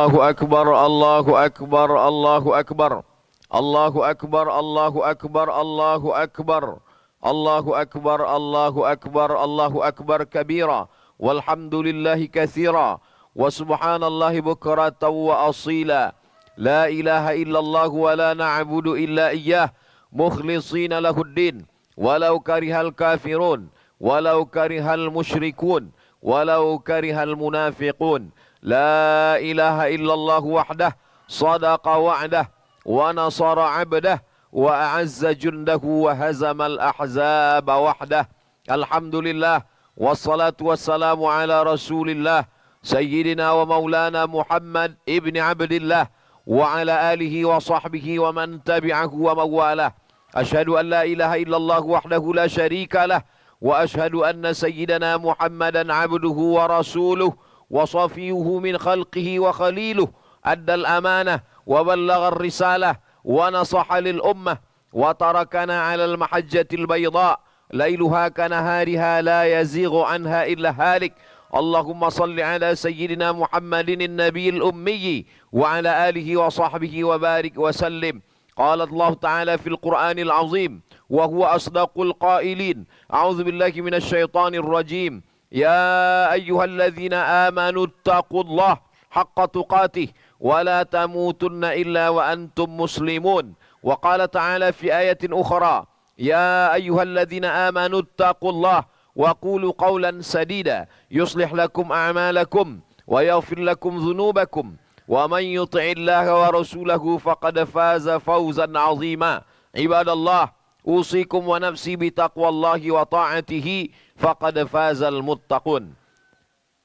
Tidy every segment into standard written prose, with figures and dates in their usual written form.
Allahu Akbar, Allahu Akbar, Allahu Akbar. Allahu Akbar, Allahu Akbar, Allahu Akbar. Allahu Akbar, Allahu Akbar, Allahu Akbar kabira. Walhamdulillahi katsira. Wa subhanallahi bukratan wa asila. La ilaha illallah wa la na'budu illa iyyah. Mukhlishina lahuddin. Walau karihal kafirun. Walau karihal musyrikun. Walau karihal munafiqun. La ilaha illallah wahdah. Sadaqa wa'dah. Wa nasara abdah. Wa a'azza jundahu wa hazamal ahzaba wahdah. Alhamdulillah. Wassalatu wassalamu ala rasulillah. Sayyidina wa maulana Muhammad ibn Abdillah. Wa ala alihi wa sahbihi wa man tabi'ahu wa mawalah. Ashhadu an la ilaha illallah wahdahu la sharika lah. Wa ashhadu anna sayyidina Muhammadan abduhu wa rasuluh. Wa safiyuhu min khalqihi wa khaliluh. Addal amanah wa ballagha risalah. Wa nasaha lil ummah. Wa tarakana ala al-mahajjatil bayda. Lailuha kanahariha la yazighu anha illa halik. Allahumma salli ala sayyidina Muhammadin an-nabiyil ummi wa ala alihi wa sahbihi wa barik wa sallim. Qala Allah Ta'ala fil Qur'anil azim wa huwa asdaqul qailin. A'udzu billahi minasy syaithanir rajim. Ya ayyuhalladzina amanu taqullaha haqqa tuqatih wa la tamutunna illa wa antum muslimun. Wa qala ta'ala fi ayatin ukhra. Ya ayyuhalladzina amanu taqullaha wa qulu qawlan sadida yuslih lakum a'malakum wa yaghfir lakum dhunubakum wa man yuti'illaha wa rasulahu faqad faza fawzan 'azima. Ibadallah, usikum wa nafsi bi taqwallahi wa ta'atihi faqad fazal muttaqun.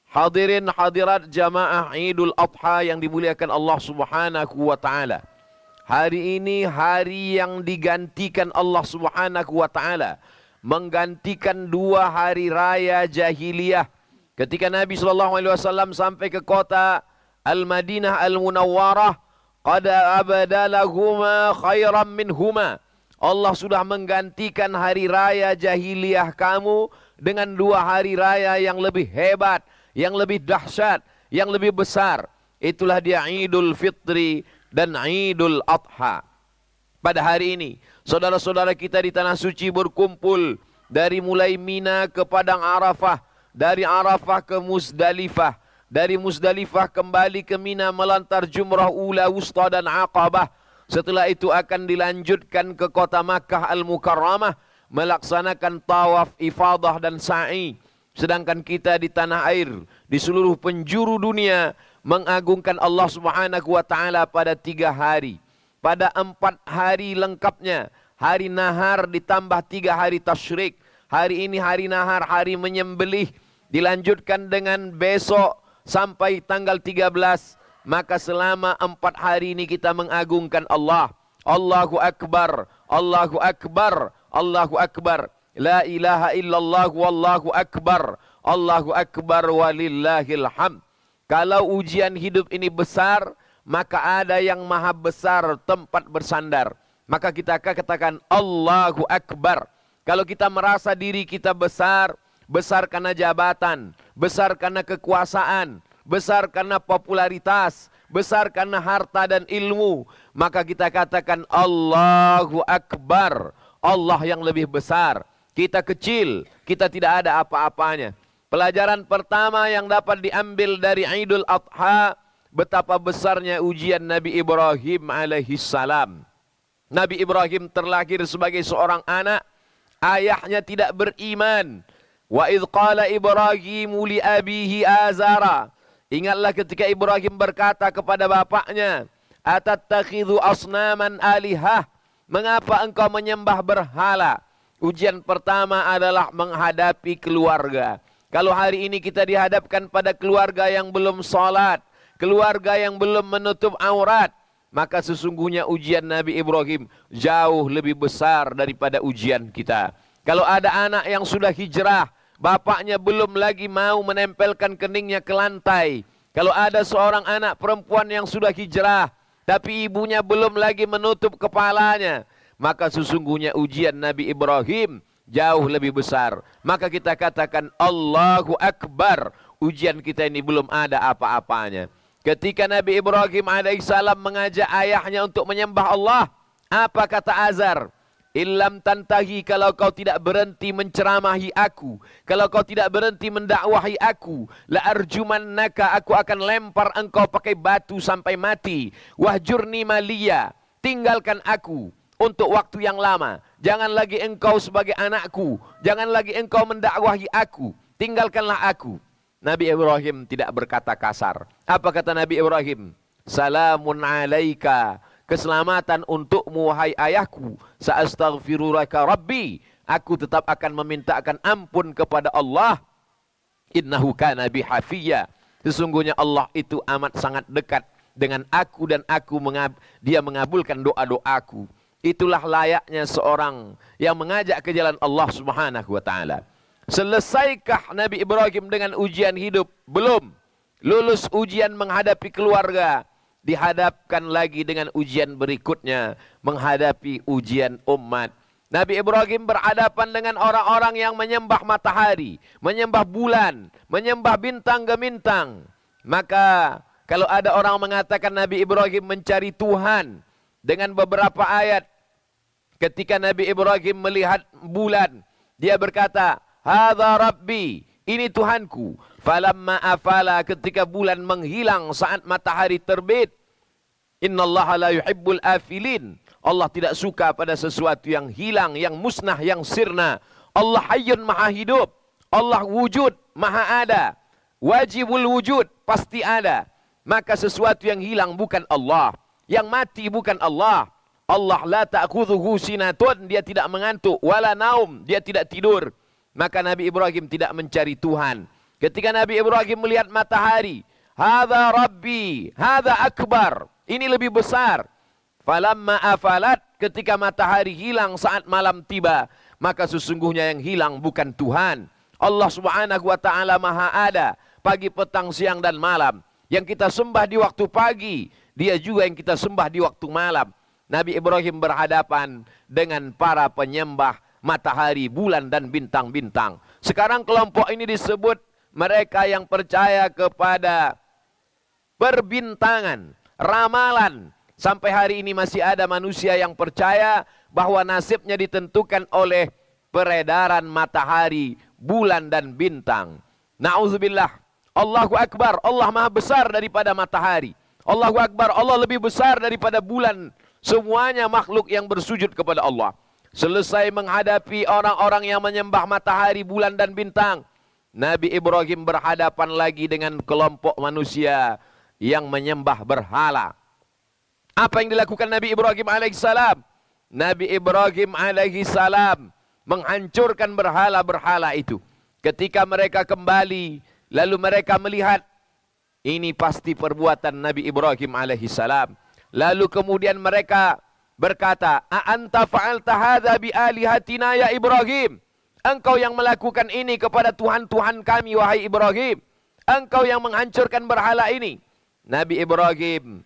Hadirin hadirat jamaah Idul Adha yang dimuliakan Allah Subhanahu wa taala. Hari ini hari yang digantikan Allah Subhanahu wa taala, menggantikan 2 hari raya jahiliyah. Ketika Nabi SAW sampai ke kota Al-Madinah Al-Munawwarah, qad abadalahuma khairan minhuma. Allah sudah menggantikan hari raya jahiliyah kamu dengan 2 hari raya yang lebih hebat, yang lebih dahsyat, yang lebih besar. Itulah dia Idul Fitri dan Idul Adha. Pada hari ini, saudara-saudara kita di Tanah Suci berkumpul dari mulai Mina ke Padang Arafah, dari Arafah ke Muzdalifah, dari Muzdalifah kembali ke Mina melantar jumrah ula, wusta dan aqabah. Setelah itu akan dilanjutkan ke kota Makkah Al-Mukarramah melaksanakan tawaf, ifadah dan sa'i. Sedangkan kita di tanah air, di seluruh penjuru dunia mengagungkan Allah Subhanahu wa taala pada 3 hari. Pada 4 hari lengkapnya, hari nahar ditambah 3 hari tasyrik. Hari ini hari nahar, hari menyembelih, dilanjutkan dengan besok sampai tanggal 13. Maka selama 4 hari ini kita mengagungkan Allah. Allahu Akbar, Allahu Akbar, Allahu Akbar. La ilaha illallah wallahu akbar. Allahu Akbar walillahil hamd. Kalau ujian hidup ini besar, maka ada yang maha besar tempat bersandar. Maka kita akan katakan Allahu Akbar. Kalau kita merasa diri kita besar, besar karena jabatan, besar karena kekuasaan, besar karena popularitas, besar karena harta dan ilmu, maka kita katakan Allahu Akbar. Allah yang lebih besar. Kita kecil, kita tidak ada apa-apanya. Pelajaran pertama yang dapat diambil dari Idul Adha, betapa besarnya ujian Nabi Ibrahim alaihissalam. Nabi Ibrahim terlahir sebagai seorang anak, ayahnya tidak beriman. Wa idh qala Ibrahimu li abihi azara. Ingatlah ketika Ibrahim berkata kepada bapaknya, atattakhidhu asnaman alihah. Mengapa engkau menyembah berhala? Ujian pertama adalah menghadapi keluarga. Kalau hari ini kita dihadapkan pada keluarga yang belum salat, keluarga yang belum menutup aurat, maka sesungguhnya ujian Nabi Ibrahim jauh lebih besar daripada ujian kita. Kalau ada anak yang sudah hijrah, bapaknya belum lagi mau menempelkan keningnya ke lantai. Kalau ada seorang anak perempuan yang sudah hijrah, tapi ibunya belum lagi menutup kepalanya, maka sesungguhnya ujian Nabi Ibrahim jauh lebih besar. Maka kita katakan Allahu Akbar. Ujian kita ini belum ada apa-apanya. Ketika Nabi Ibrahim alaihissalam mengajak ayahnya untuk menyembah Allah, apa kata Azar? Illam tantahi, kalau kau tidak berhenti menceramahi aku, kalau kau tidak berhenti mendakwahi aku, la arjumannaka, aku akan lempar engkau pakai batu sampai mati. Wahjurni maliya, tinggalkan aku untuk waktu yang lama. Jangan lagi engkau sebagai anakku, jangan lagi engkau mendakwahi aku, tinggalkanlah aku. Nabi Ibrahim tidak berkata kasar. Apa kata Nabi Ibrahim? Salamun alaika, keselamatan untukmu wahai ayahku. Sa'astaghfirulaka rabbi, aku tetap akan memintakan ampun kepada Allah. Innahu kana bi hafiyya, sesungguhnya Allah itu amat sangat dekat dengan aku dan dia mengabulkan doa-doaku. Itulah layaknya seorang yang mengajak ke jalan Allah Subhanahu wa taala. Selesaikah Nabi Ibrahim dengan ujian hidup? Belum. Lulus ujian menghadapi keluarga, dihadapkan lagi dengan ujian berikutnya, menghadapi ujian umat. Nabi Ibrahim berhadapan dengan orang-orang yang menyembah matahari, menyembah bulan, menyembah bintang gemintang. Maka kalau ada orang mengatakan Nabi Ibrahim mencari Tuhan, dengan beberapa ayat, ketika Nabi Ibrahim melihat bulan, dia berkata, hadza rabbi, ini Tuhanku. Falamma afala, ketika bulan menghilang saat matahari terbit, innallaha la yuhibbul afilin, Allah tidak suka pada sesuatu yang hilang, yang musnah, yang sirna. Allah hayyun maha hidup, Allah wujud, maha ada, wajibul wujud, pasti ada. Maka sesuatu yang hilang bukan Allah, yang mati bukan Allah. Allah la ta'khudhuhu sinatun, dia tidak mengantuk, wala naum, dia tidak tidur. Maka Nabi Ibrahim tidak mencari Tuhan. Ketika Nabi Ibrahim melihat matahari, hadza rabbi, hadza akbar, ini lebih besar. Falamma afalat, ketika matahari hilang saat malam tiba, maka sesungguhnya yang hilang bukan Tuhan. Allah Subhanahu wa taala maha ada, pagi, petang, siang dan malam. Yang kita sembah di waktu pagi, dia juga yang kita sembah di waktu malam. Nabi Ibrahim berhadapan dengan para penyembah matahari, bulan dan bintang-bintang. Sekarang kelompok ini disebut mereka yang percaya kepada perbintangan, ramalan. Sampai hari ini masih ada manusia yang percaya bahwa nasibnya ditentukan oleh peredaran matahari, bulan dan bintang. Na'udzubillah. Allahu Akbar, Allah maha besar daripada matahari. Allahu Akbar, Allah lebih besar daripada bulan. Semuanya makhluk yang bersujud kepada Allah. Selesai menghadapi orang-orang yang menyembah matahari, bulan dan bintang, Nabi Ibrahim berhadapan lagi dengan kelompok manusia yang menyembah berhala. Apa yang dilakukan Nabi Ibrahim alaihissalam? Nabi Ibrahim alaihissalam menghancurkan berhala-berhala itu. Ketika mereka kembali, lalu mereka melihat, ini pasti perbuatan Nabi Ibrahim alaihissalam. Lalu kemudian mereka berkata, "A'anta fa'alta hadza bi alihatina ya Ibrahim?" Engkau yang melakukan ini kepada Tuhan-Tuhan kami, wahai Ibrahim. Engkau yang menghancurkan berhala ini. Nabi Ibrahim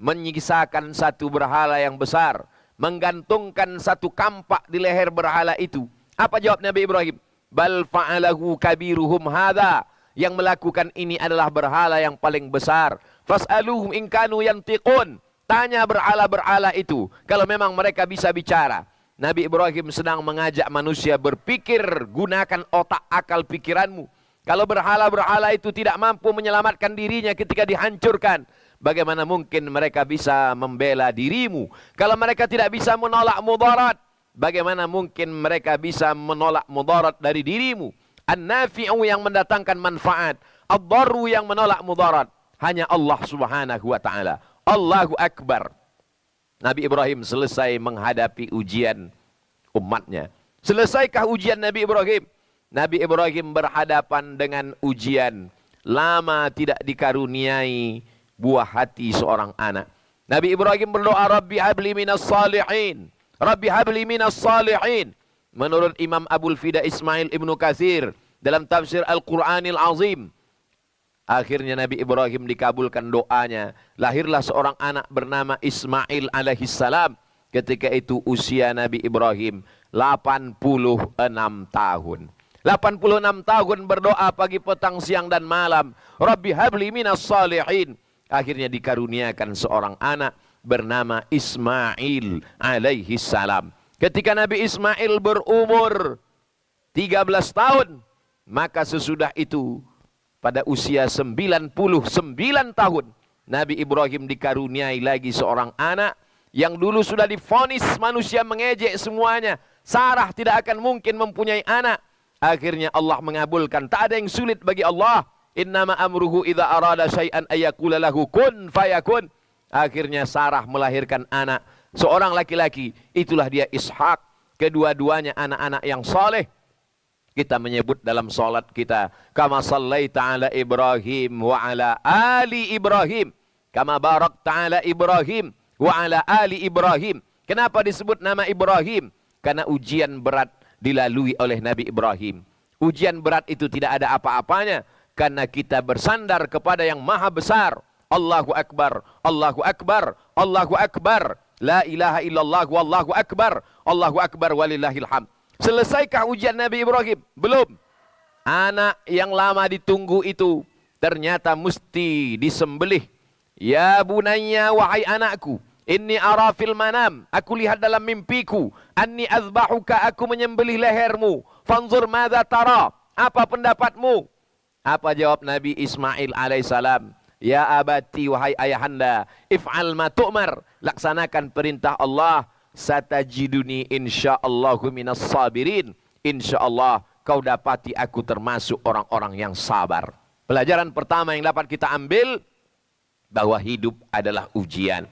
menyisakan satu berhala yang besar, menggantungkan satu kampak di leher berhala itu. Apa jawab Nabi Ibrahim? Bal fa'alahu kabiruhum hadza. Yang melakukan ini adalah berhala yang paling besar. Fas'aluhum in kanu yantiqun. Tanya berhala-berhala itu, kalau memang mereka bisa bicara. Nabi Ibrahim sedang mengajak manusia berpikir, gunakan otak akal pikiranmu. Kalau berhala-berhala itu tidak mampu menyelamatkan dirinya ketika dihancurkan, bagaimana mungkin mereka bisa membela dirimu? Kalau mereka tidak bisa menolak mudarat, bagaimana mungkin mereka bisa menolak mudarat dari dirimu? An-nafi'u yang mendatangkan manfaat, ad-darru yang menolak mudarat, hanya Allah Subhanahu wa taala. Allahu Akbar. Nabi Ibrahim selesai menghadapi ujian umatnya. Selesaikah ujian Nabi Ibrahim? Nabi Ibrahim berhadapan dengan ujian lama tidak dikaruniai buah hati seorang anak. Nabi Ibrahim berdoa, Rabbi habli minas salihin, Rabbi habli minas salihin. Menurut Imam Abul Fida Ismail Ibnu Katsir dalam tafsir Al-Quranil Azim, akhirnya Nabi Ibrahim dikabulkan doanya. Lahirlah seorang anak bernama Ismail alaihissalam. Ketika itu usia Nabi Ibrahim 86 tahun. 86 tahun berdoa pagi, petang, siang dan malam. Rabbi habli minas salihin. Akhirnya dikaruniakan seorang anak bernama Ismail alaihi salam. Ketika Nabi Ismail berumur 13 tahun, maka sesudah itu pada usia 99 tahun, Nabi Ibrahim dikaruniai lagi seorang anak yang dulu sudah divonis manusia mengejek semuanya. Sarah tidak akan mungkin mempunyai anak. Akhirnya Allah mengabulkan. Tak ada yang sulit bagi Allah. Innama amruhu idza arada syai'an ayyakula lahu kun fayakun. Akhirnya Sarah melahirkan anak, seorang laki-laki. Itulah dia Ishak. Kedua-duanya anak-anak yang saleh. Kita menyebut dalam salat kita, kama sallaita ala Ibrahim wa ala ali Ibrahim, kama barakta ala Ibrahim wa ala ali Ibrahim. Kenapa disebut nama Ibrahim? Karena ujian berat dilalui oleh Nabi Ibrahim. Ujian berat itu tidak ada apa-apanya, karena kita bersandar kepada yang maha besar. Allahu Akbar, Allahu Akbar, Allahu Akbar. La ilaha illallah wallahu akbar, Allahu Akbar walillahil hamd. Selesaikah ujian Nabi Ibrahim? Belum. Anak yang lama ditunggu itu ternyata mesti disembelih. Ya bunayya, wahai anakku, inni ara fil manam, aku lihat dalam mimpiku, anni azbahuka, aku menyembelih lehermu. Fanzur madza tara, apa pendapatmu? Apa jawab Nabi Ismail alaihissalam? Ya abati, wahai ayahanda, if'al ma tu'mar, laksanakan perintah Allah. Satajiduni insyaallahu minas sabirin, insyaallah kau dapati aku termasuk orang-orang yang sabar. Pelajaran pertama yang dapat kita ambil, bahwa hidup adalah ujian.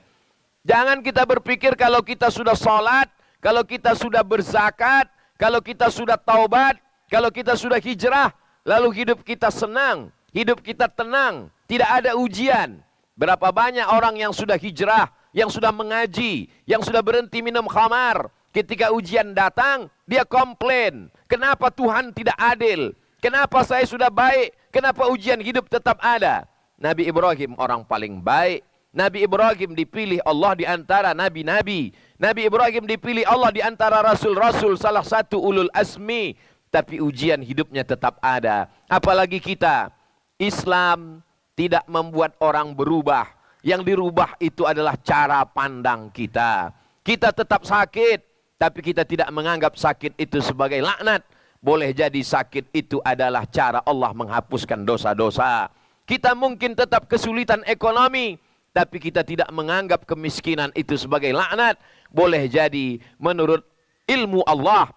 Jangan kita berpikir kalau kita sudah sholat, kalau kita sudah berzakat, kalau kita sudah taubat, kalau kita sudah hijrah, lalu hidup kita senang, hidup kita tenang, tidak ada ujian. Berapa banyak orang yang sudah hijrah, yang sudah mengaji, yang sudah berhenti minum khamar, ketika ujian datang, dia komplain. Kenapa Tuhan tidak adil? Kenapa saya sudah baik? Kenapa ujian hidup tetap ada? Nabi Ibrahim orang paling baik. Nabi Ibrahim dipilih Allah di antara nabi-nabi. Nabi Ibrahim dipilih Allah di antara rasul-rasul, salah satu ulul asmi. Tapi ujian hidupnya tetap ada. Apalagi kita, Islam tidak membuat orang berubah. Yang dirubah itu adalah cara pandang kita. Kita tetap sakit, tapi kita tidak menganggap sakit itu sebagai laknat. Boleh jadi sakit itu adalah cara Allah menghapuskan dosa-dosa. Kita mungkin tetap kesulitan ekonomi, tapi kita tidak menganggap kemiskinan itu sebagai laknat. Boleh jadi menurut ilmu Allah,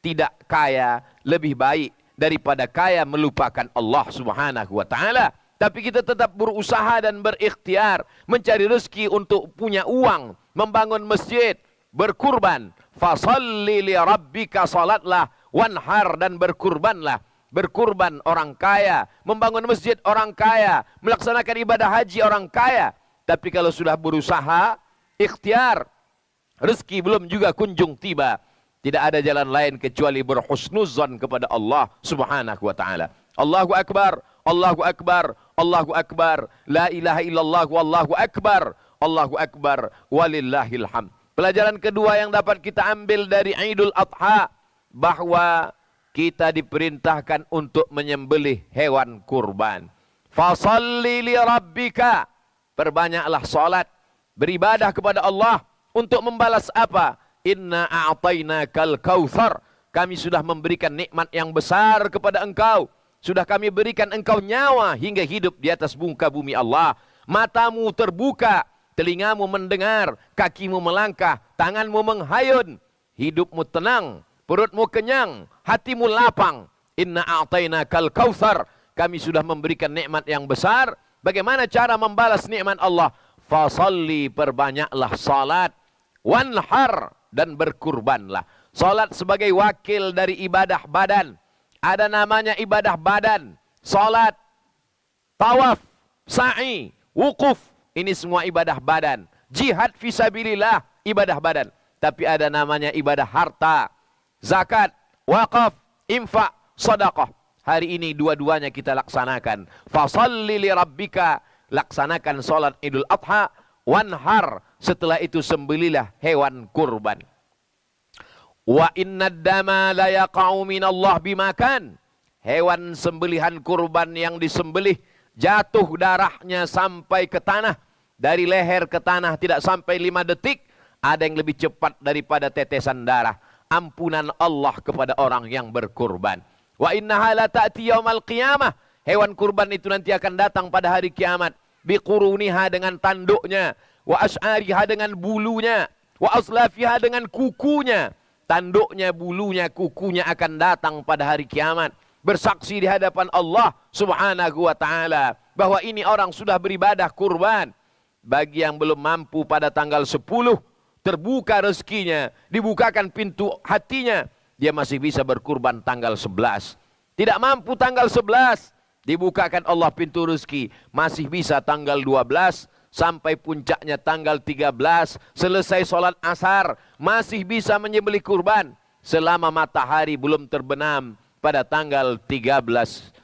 tidak kaya lebih baik daripada kaya melupakan Allah subhanahu wa ta'ala. Tapi kita tetap berusaha dan berikhtiar, mencari rezeki untuk punya uang, membangun masjid, berkurban. Fasalli li rabbika, salatlah, wanhar, dan berkurbanlah. Berkurban orang kaya, membangun masjid orang kaya, melaksanakan ibadah haji orang kaya. Tapi kalau sudah berusaha, ikhtiar, rezeki belum juga kunjung tiba, tidak ada jalan lain kecuali berhusnuzan kepada Allah subhanahu wa ta'ala. Allahu Akbar, Allahu Akbar, Allahu Akbar, la ilaha illallah wallahu akbar, Allahu Akbar walillahil hamd. Pelajaran kedua yang dapat kita ambil dari Idul Adha, bahwa kita diperintahkan untuk menyembelih hewan kurban. Fasalli li rabbika, perbanyaklah salat, beribadah kepada Allah untuk membalas apa? Inna a'tainakal kautsar, kami sudah memberikan nikmat yang besar kepada engkau. Sudah kami berikan engkau nyawa hingga hidup di atas muka bumi Allah. Matamu terbuka, telingamu mendengar, kakimu melangkah, tanganmu menghayun, hidupmu tenang, perutmu kenyang, hatimu lapang. Inna a'tainakal kautsar, kami sudah memberikan nikmat yang besar. Bagaimana cara membalas nikmat Allah? Fasalli, perbanyaklah salat, wanhar, dan berkurbanlah. Salat sebagai wakil dari ibadah badan. Ada namanya ibadah badan, salat, tawaf, sa'i, wukuf. Ini semua ibadah badan. Jihad fisabilillah, ibadah badan. Tapi ada namanya ibadah harta, zakat, wakaf, infak, sedekah. Hari ini dua-duanya kita laksanakan. Fasalli li rabbika, laksanakan salat Idul Adha, wanhar, setelah itu sembelilah hewan kurban. Wa innad dama la yaqa'u minallah bimakan. Hewan sembelihan kurban yang disembelih jatuh darahnya sampai ke tanah, dari leher ke tanah tidak sampai 5 detik, ada yang lebih cepat daripada tetesan darah. Ampunan Allah kepada orang yang berkurban. Wa innaha la ta'ti yaumal qiyamah. Hewan kurban itu nanti akan datang pada hari kiamat. Biquruniha dengan tanduknya, wa as'ariha dengan bulunya, wa aslafiha dengan kukunya. Tanduknya, bulunya, kukunya akan datang pada hari kiamat. Bersaksi di hadapan Allah subhanahu wa ta'ala bahwa ini orang sudah beribadah kurban. Bagi yang belum mampu pada tanggal 10, terbuka rezekinya, dibukakan pintu hatinya, dia masih bisa berkurban tanggal 11. Tidak mampu tanggal 11, dibukakan Allah pintu rezeki, masih bisa tanggal 12, sampai puncaknya tanggal 13, selesai sholat asar, masih bisa menyembelih kurban, selama matahari belum terbenam pada tanggal 13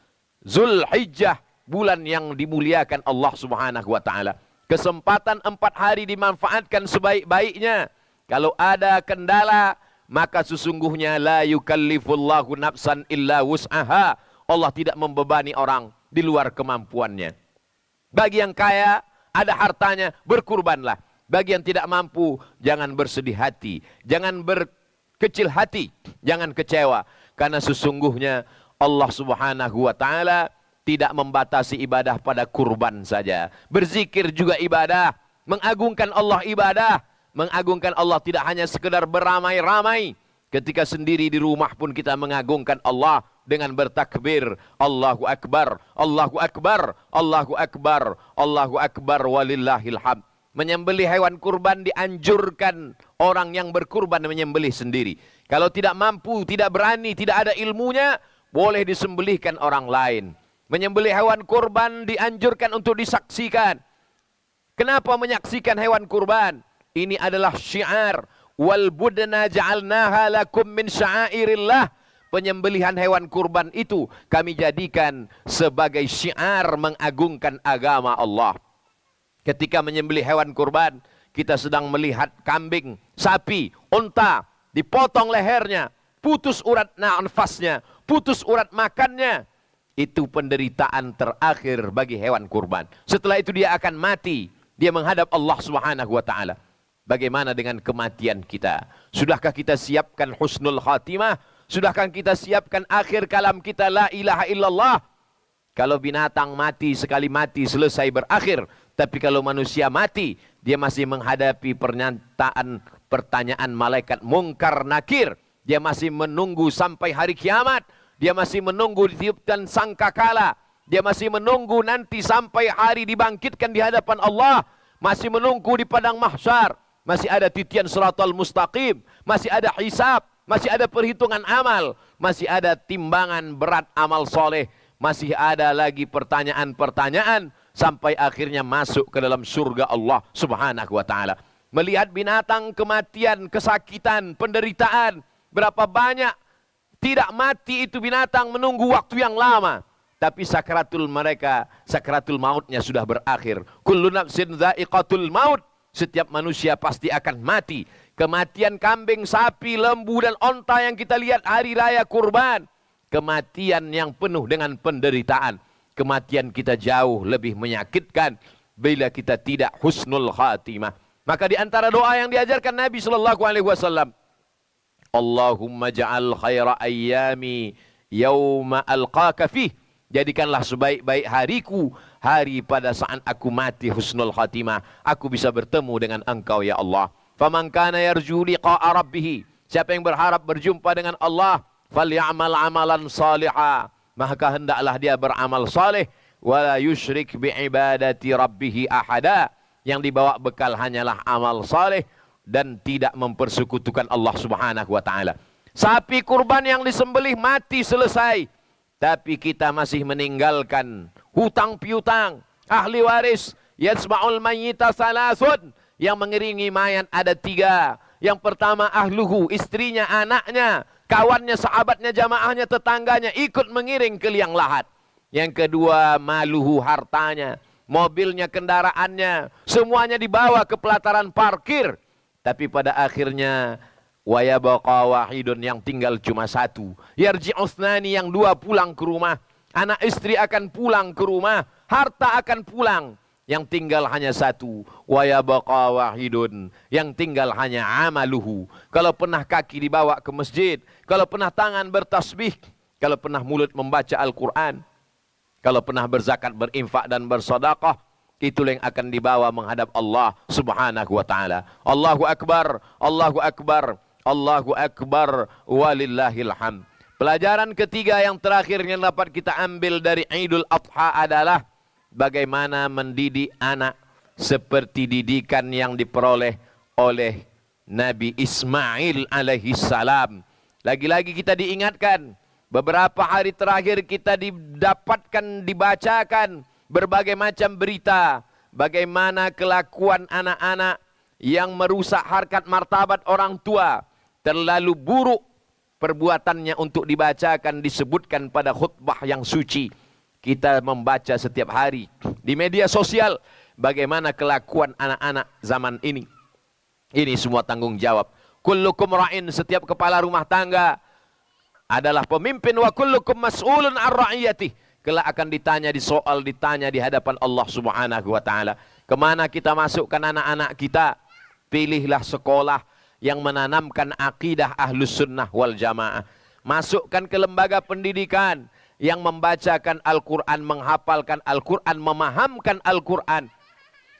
Zulhijjah, bulan yang dimuliakan Allah subhanahu wa ta'ala. Kesempatan 4 hari dimanfaatkan sebaik-baiknya. Kalau ada kendala, maka sesungguhnya la yukallifullahu nafsan illa wus'aha. Allah tidak membebani orang di luar kemampuannya. Bagi yang kaya, ada hartanya, berkurbanlah. Bagi yang tidak mampu, jangan bersedih hati, jangan berkecil hati, jangan kecewa. Karena sesungguhnya Allah subhanahu wa ta'ala tidak membatasi ibadah pada kurban saja. Berzikir juga ibadah. Mengagungkan Allah ibadah. Mengagungkan Allah tidak hanya sekedar beramai-ramai. Ketika sendiri di rumah pun kita mengagungkan Allah dengan bertakbir. Allahu Akbar, Allahu Akbar, Allahu Akbar, Allahu Akbar, walillahil hamd. Menyembelih hewan kurban dianjurkan orang yang berkurban menyembelih sendiri. Kalau tidak mampu, tidak berani, tidak ada ilmunya, boleh disembelihkan orang lain. Menyembelih hewan kurban dianjurkan untuk disaksikan. Kenapa menyaksikan hewan kurban? Ini adalah syiar. Wal budna ja'alnaha lakum min sya'airillah. Penyembelihan hewan kurban itu kami jadikan sebagai syiar mengagungkan agama Allah. Ketika menyembelih hewan kurban, kita sedang melihat kambing, sapi, unta, dipotong lehernya, putus urat nafasnya, putus urat makannya. Itu penderitaan terakhir bagi hewan kurban. Setelah itu dia akan mati. Dia menghadap Allah subhanahu wa ta'ala. Bagaimana dengan kematian kita? Sudahkah kita siapkan husnul khatimah? Sudahkah kita siapkan akhir kalam kita la ilaha illallah? Kalau binatang mati, sekali mati selesai berakhir. Tapi kalau manusia mati, dia masih menghadapi pertanyaan malaikat mungkar nakir. Dia masih menunggu sampai hari kiamat. Dia masih menunggu ditiupkan sangkakala. Dia masih menunggu nanti sampai hari dibangkitkan di hadapan Allah. Masih menunggu di padang mahsyar. Masih ada titian siratal mustaqim. Masih ada hisab. Masih ada perhitungan amal. Masih ada timbangan berat amal soleh. Masih ada lagi pertanyaan-pertanyaan. Sampai akhirnya masuk ke dalam surga Allah subhanahu wa ta'ala. Melihat binatang, kematian, kesakitan, penderitaan. Berapa banyak tidak mati itu binatang menunggu waktu yang lama. Tapi sakratul mautnya sudah berakhir. Kullu nafsin dha'iqatul maut. Setiap manusia pasti akan mati. Kematian kambing, sapi, lembu, dan onta yang kita lihat hari raya kurban. Kematian yang penuh dengan penderitaan. Kematian kita jauh lebih menyakitkan bila kita tidak husnul khatimah. Maka di antara doa yang diajarkan Nabi SAW, Allahumma ja'al khaira ayyami yawma alqaka fih. Jadikanlah sebaik-baik hariku, hari pada saat aku mati husnul khatimah. Aku bisa bertemu dengan engkau ya Allah. Faman kana yarju liqa'a rabbih. Siapa yang berharap berjumpa dengan Allah, falyamal amalan salihah. Maka hendaklah dia beramal saleh. Wala yusyrik bi'ibadati rabbih ahada. Yang dibawa bekal hanyalah amal saleh. Dan tidak mempersekutukan Allah subhanahu wa ta'ala. Sapi kurban yang disembelih mati selesai. Tapi kita masih meninggalkan hutang piutang. Ahli waris. Yatsma'ul mayyita salasun. Yang mengiringi mayat ada 3. Yang pertama ahluhu, istrinya, anaknya, kawannya, sahabatnya, jamaahnya, tetangganya ikut mengiring ke liang lahat. Yang kedua maluhu, hartanya, mobilnya, kendaraannya, semuanya dibawa ke pelataran parkir. Tapi pada akhirnya wa yabqa wahidun, yang tinggal cuma 1. Yarji'u tsnani, yang 2 pulang ke rumah. Anak istri akan pulang ke rumah. harta akan pulang. Yang tinggal hanya satu, wa yabqa wahidun, yang tinggal hanya amaluhu. Kalau pernah kaki dibawa ke masjid, kalau pernah tangan bertasbih, kalau pernah mulut membaca Al-Quran, kalau pernah berzakat, berinfak dan bersedekah, itulah yang akan dibawa menghadap Allah Subhanahu wa taala. Allahu akbar, Allahu akbar, Allahu akbar, walillahil hamd. Pelajaran ketiga yang terakhir yang dapat kita ambil dari Idul Adha adalah bagaimana mendidik anak seperti didikan yang diperoleh oleh Nabi Ismail alaihi salam. Lagi-lagi kita diingatkan, beberapa hari terakhir kita didapatkan, dibacakan berbagai macam berita bagaimana kelakuan anak-anak yang merusak harkat martabat orang tua. Terlalu buruk perbuatannya untuk dibacakan, disebutkan pada khutbah yang suci. Kita membaca setiap hari di media sosial bagaimana kelakuan anak-anak zaman ini. Ini semua tanggung jawab. Kullukum ra'in, setiap kepala rumah tangga adalah pemimpin, wa kullukum mas'ulun ar ra'iyatih. Kelak akan ditanya di hadapan Allah Subhanahu wa taala. Kemana kita masukkan anak-anak kita? Pilihlah sekolah yang menanamkan akidah Ahlus Sunnah wal Jamaah. Masukkan ke lembaga pendidikan yang membacakan Al-Quran, menghafalkan Al-Quran, memahamkan Al-Quran.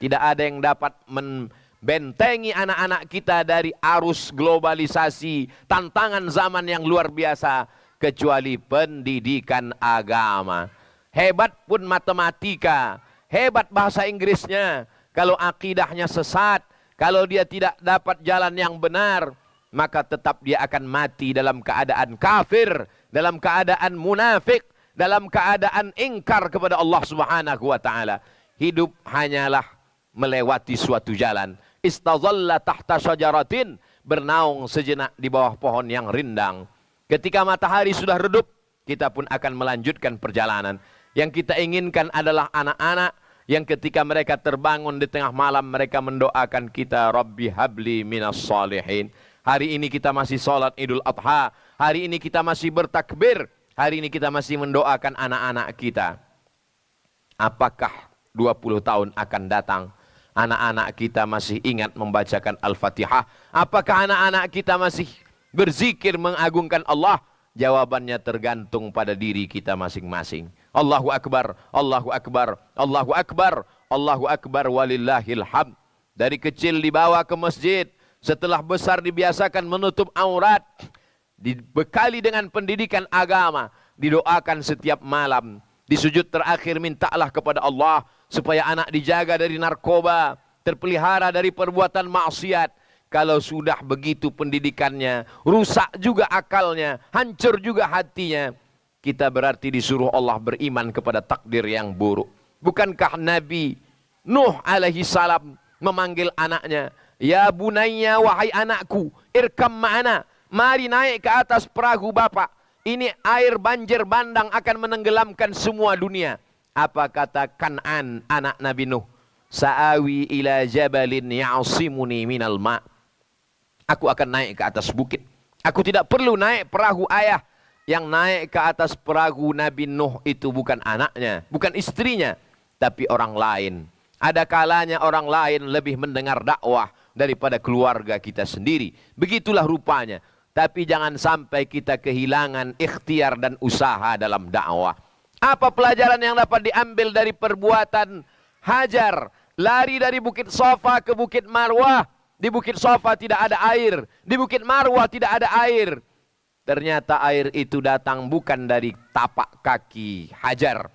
Tidak ada yang dapat membentengi anak-anak kita dari arus globalisasi, tantangan zaman yang luar biasa, kecuali pendidikan agama. Hebat pun matematika, hebat bahasa Inggrisnya, kalau akidahnya sesat, kalau dia tidak dapat jalan yang benar, maka tetap dia akan mati dalam keadaan kafir, dalam keadaan munafik, dalam keadaan ingkar kepada Allah Subhanahu wa taala. Hidup hanyalah melewati suatu jalan. Istazalla tahta syajaratin, bernaung sejenak di bawah pohon yang rindang. Ketika matahari sudah redup, kita pun akan melanjutkan perjalanan. Yang kita inginkan adalah anak-anak yang ketika mereka terbangun di tengah malam, mereka mendoakan kita, Rabbi habli minas salihin. Hari ini kita masih sholat Idul Adha. Hari ini kita masih bertakbir. Hari ini kita masih mendoakan anak-anak kita. Apakah 20 tahun akan datang, anak-anak kita masih ingat membacakan Al-Fatihah? Apakah anak-anak kita masih berzikir mengagungkan Allah? Jawabannya tergantung pada diri kita masing-masing. Allahu Akbar, Allahu Akbar, Allahu Akbar, Allahu Akbar, walillahil hamd. Dari kecil dibawa ke masjid, setelah besar dibiasakan menutup aurat, dibekali dengan pendidikan agama, didoakan setiap malam. Di sujud terakhir mintalah kepada Allah supaya anak dijaga dari narkoba, terpelihara dari perbuatan maksiat. Kalau sudah begitu pendidikannya, rusak juga akalnya, hancur juga hatinya, kita berarti disuruh Allah beriman kepada takdir yang buruk. Bukankah Nabi Nuh alaihi salam memanggil anaknya, ya bunayya, wahai anakku, irkam ma'ana, mari naik ke atas perahu bapak. Ini air banjir bandang akan menenggelamkan semua dunia. Apa kata Kan'an, anak Nabi Nuh? Sa'awi ila jabalin ya'asimuni minal ma'. Aku akan naik ke atas bukit. Aku tidak perlu naik perahu ayah. Yang naik ke atas perahu Nabi Nuh itu bukan anaknya, bukan istrinya, tapi orang lain. Ada kalanya orang lain lebih mendengar dakwah daripada keluarga kita sendiri. Begitulah rupanya. Tapi jangan sampai kita kehilangan ikhtiar dan usaha dalam dakwah. Apa pelajaran yang dapat diambil dari perbuatan Hajar? Lari dari Bukit Safa ke Bukit Marwah. Di Bukit Safa tidak ada air, di Bukit Marwah tidak ada air. Ternyata air itu datang bukan dari tapak kaki Hajar.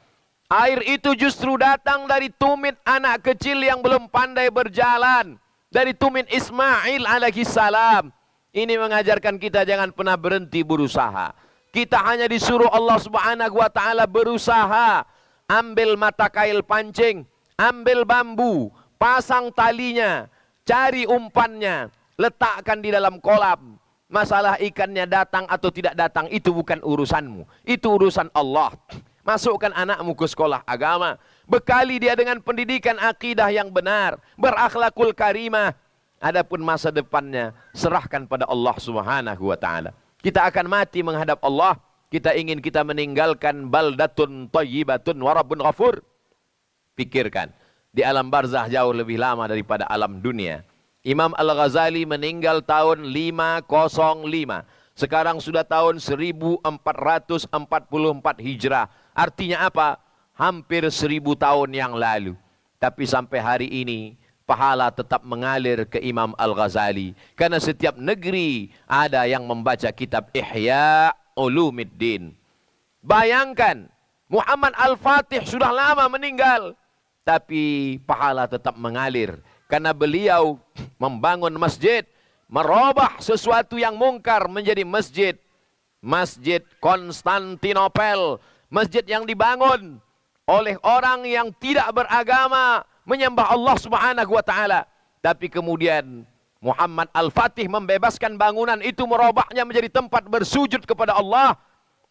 Air itu justru datang dari tumit anak kecil yang belum pandai berjalan. Dari tumit Ismail alaihi salam. Ini mengajarkan kita jangan pernah berhenti berusaha. Kita hanya disuruh Allah Subhanahu wa taala berusaha. Ambil mata kail pancing, ambil bambu, pasang talinya, cari umpannya, letakkan di dalam kolam. Masalah ikannya datang atau tidak datang itu bukan urusanmu. Itu urusan Allah. Masukkan anakmu ke sekolah agama. Bekali dia dengan pendidikan akidah yang benar. Berakhlakul karimah. Adapun masa depannya, serahkan pada Allah Subhanahu wa ta'ala. Kita akan mati menghadap Allah. Kita ingin kita meninggalkan baldatun thayyibatun wa rabbun ghafur. Pikirkan, di alam barzah jauh lebih lama daripada alam dunia. Imam Al-Ghazali meninggal tahun 505. Sekarang sudah tahun 1444 Hijrah. Artinya apa? Hampir 1000 tahun yang lalu. Tapi sampai hari ini, pahala tetap mengalir ke Imam Al-Ghazali. Karena setiap negeri ada yang membaca kitab Ihya Ulumiddin. Bayangkan, Muhammad Al-Fatih sudah lama meninggal. Tapi pahala tetap mengalir. Karena beliau membangun masjid, merubah sesuatu yang mungkar menjadi masjid. Masjid Konstantinopel. Masjid yang dibangun oleh orang yang tidak beragama, menyembah Allah Subhanahu wa ta'ala. Tapi kemudian Muhammad Al-Fatih membebaskan bangunan itu, merubahnya menjadi tempat bersujud kepada Allah.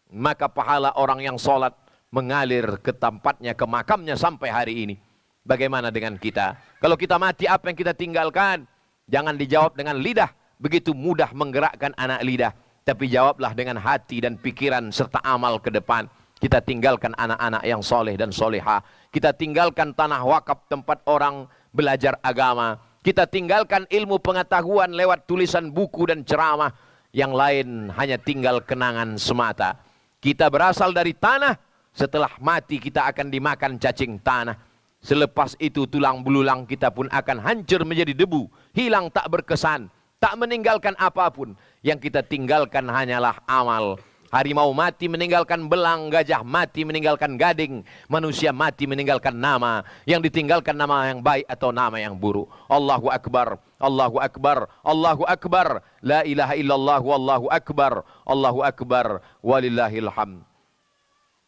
Maka pahala orang yang sholat mengalir ke tempatnya, ke makamnya sampai hari ini. Bagaimana dengan kita? Kalau kita mati, apa yang kita tinggalkan? Jangan dijawab dengan lidah. Begitu mudah menggerakkan anak lidah. Tapi jawablah dengan hati dan pikiran serta amal ke depan. Kita tinggalkan anak-anak yang soleh dan soleha. Kita tinggalkan tanah wakaf tempat orang belajar agama. Kita tinggalkan ilmu pengetahuan lewat tulisan buku dan ceramah. Yang lain hanya tinggal kenangan semata. Kita berasal dari tanah. Setelah mati kita akan dimakan cacing tanah. Selepas itu tulang belulang kita pun akan hancur menjadi debu. Hilang tak berkesan. Tak meninggalkan apapun. Yang kita tinggalkan hanyalah amal. Harimau mati meninggalkan belang. Gajah mati meninggalkan gading. Manusia mati meninggalkan nama. Yang ditinggalkan nama yang baik atau nama yang buruk. Allahu Akbar. Allahu Akbar. Allahu Akbar. La ilaha illallah wallahu akbar. Allahu Akbar. Walillahil hamd.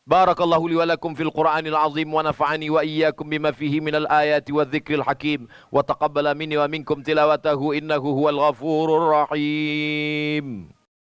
Barakallahu li wa lakum fil Qur'anil azim wa nafa'ani wa iyyakum bima fihi minal ayati wa dzikril hakim wa taqabbala minni wa minkum tilawatahu innahu huwal ghafurur rahim.